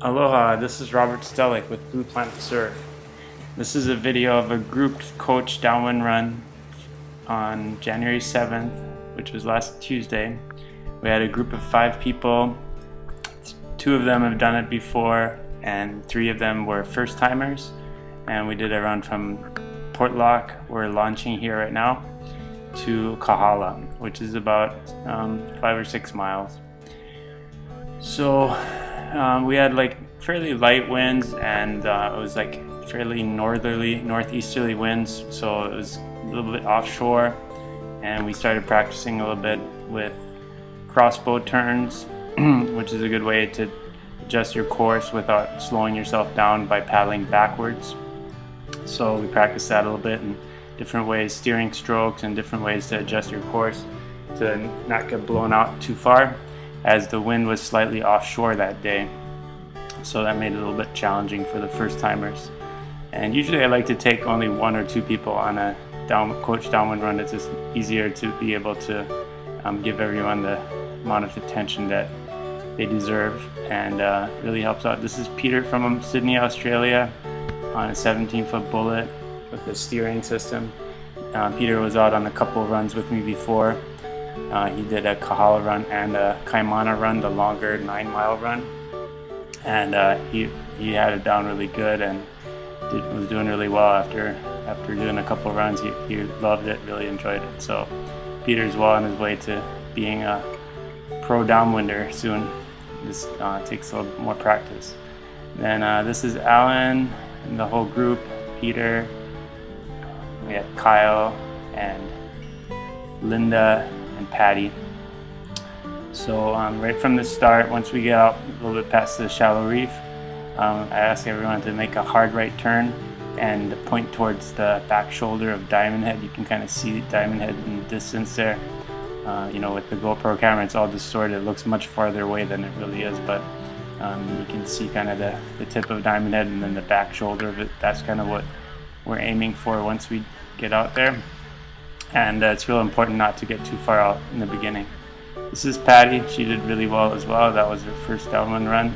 Aloha, this is Robert Stehlik with Blue Planet Surf. This is a video of a grouped coach downwind run on January 7th, which was last Tuesday. We had a group of 5 people. 2 of them have done it before and 3 of them were first timers, and we did a run from Portlock, we're launching here right now, to Kahala, which is about 5 or 6 miles. So we had like fairly light winds, and it was like fairly northeasterly winds, so it was a little bit offshore, and we started practicing a little bit with crossbow turns, which is a good way to adjust your course without slowing yourself down by paddling backwards. So we practiced that a little bit in different ways, steering strokes and different ways to adjust your course to not get blown out too far, as the wind was slightly offshore that day. So that made it a little bit challenging for the first timers. And usually I like to take only 1 or 2 people on a coach downwind run. It's just easier to be able to give everyone the amount of attention that they deserve, and really helps out. This is Peter from Sydney, Australia, on a 17-foot bullet with a steering system. Peter was out on a couple runs with me before. He did a Kahala run and a Kaimana run, the longer 9-mile run, and he had it down really good and was doing really well after doing a couple runs. He loved it, really enjoyed it. So Peter's well on his way to being a pro downwinder soon. This takes a little more practice. Then this is Allan and the whole group, Peter, we had Kyle and Linda and Patty. So right from the start, once we get out a little bit past the shallow reef, I ask everyone to make a hard right turn and point towards the back shoulder of Diamond Head. You can kind of see Diamond Head in the distance there. You know, with the GoPro camera, it's all distorted. It looks much farther away than it really is, but you can see kind of the tip of Diamond Head and then the back shoulder of it. That's kind of what we're aiming for once we get out there. And it's real important not to get too far out in the beginning. This is Patty. She did really well as well. That was her first downwind run,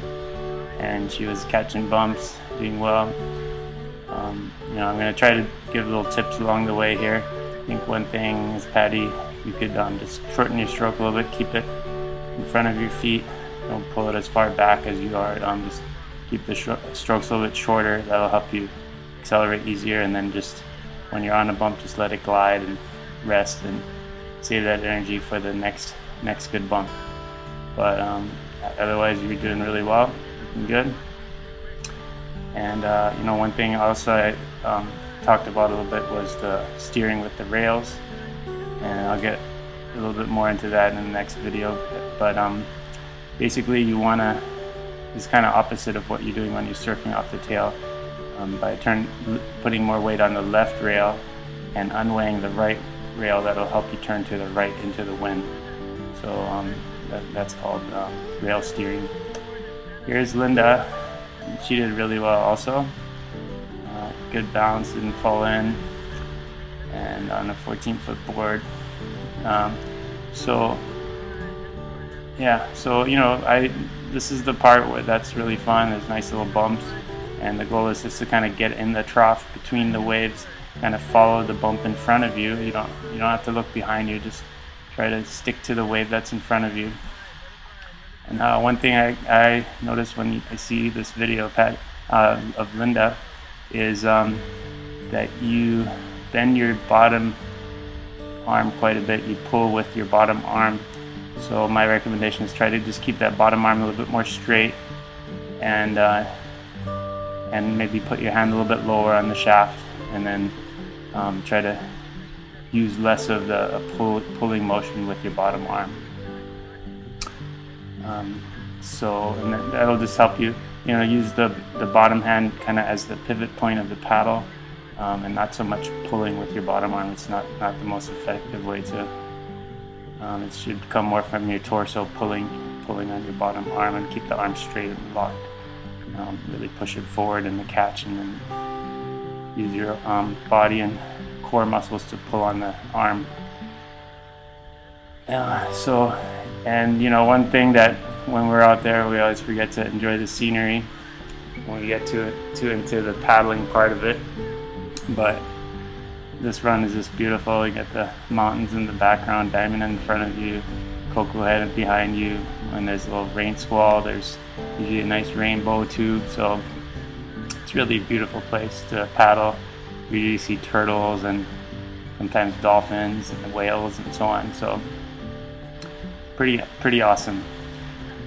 and she was catching bumps, doing well. You know, I'm going to try to give little tips along the way here. I think one thing is, Patty, you could just shorten your stroke a little bit, keep it in front of your feet. Don't pull it as far back as you are. Just keep the strokes a little bit shorter. That'll help you accelerate easier, and then just when you're on a bump, just let it glide and rest and save that energy for the next good bump. But otherwise, you're doing really well, looking good. And you know, one thing also I talked about a little bit was the steering with the rails, and I'll get a little bit more into that in the next video. But basically, you want to, it's kind of opposite of what you're doing when you're surfing off the tail, by putting more weight on the left rail and unweighing the right rail. That'll help you turn to the right into the wind. So that's called rail steering. Here's Linda. She did really well also. Good bounce, didn't fall in, and on a 14-foot board. So yeah, so you know, this is the part where that's really fun. There's nice little bumps, and the goal is just to kind of get in the trough between the waves, kind of follow the bump in front of you. You don't have to look behind you. Just try to stick to the wave that's in front of you. And one thing I noticed when I see this video, of Linda, is that you bend your bottom arm quite a bit. You pull with your bottom arm. So my recommendation is try to just keep that bottom arm a little bit more straight, and maybe put your hand a little bit lower on the shaft, and then try to use less of the pulling motion with your bottom arm. And that'll just help you, use the bottom hand kind of as the pivot point of the paddle, and not so much pulling with your bottom arm. It's not the most effective way to. It should come more from your torso, pulling on your bottom arm, and keep the arm straight and locked. Really push it forward in the catch, and then use your body and core muscles to pull on the arm. And one thing that when we're out there, we always forget to enjoy the scenery. when we get into the paddling part of it. But this run is just beautiful. You get the mountains in the background, Diamond in front of you, Cocoa Head behind you, and there's a little rain squall. There's usually a nice rainbow too, so it's really a beautiful place to paddle. We usually see turtles and sometimes dolphins and whales and so on, so pretty awesome.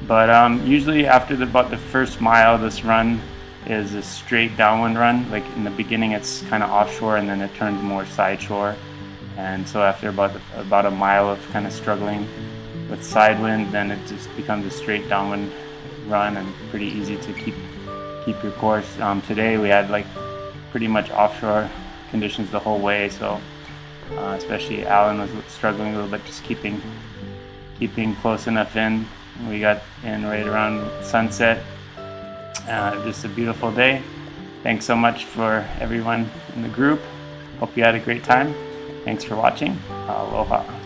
But usually after about the first mile, this run is a straight downwind run. Like in the beginning it's kind of offshore and then it turns more side shore, and so after about a mile of kind of struggling with side wind, then it just becomes a straight downwind run and pretty easy to keep your course. Today we had like pretty much offshore conditions the whole way, so especially Allan was struggling a little bit just keeping close enough in. We got in right around sunset. Just a beautiful day. Thanks so much for everyone in the group. Hope you had a great time. Thanks for watching. Aloha.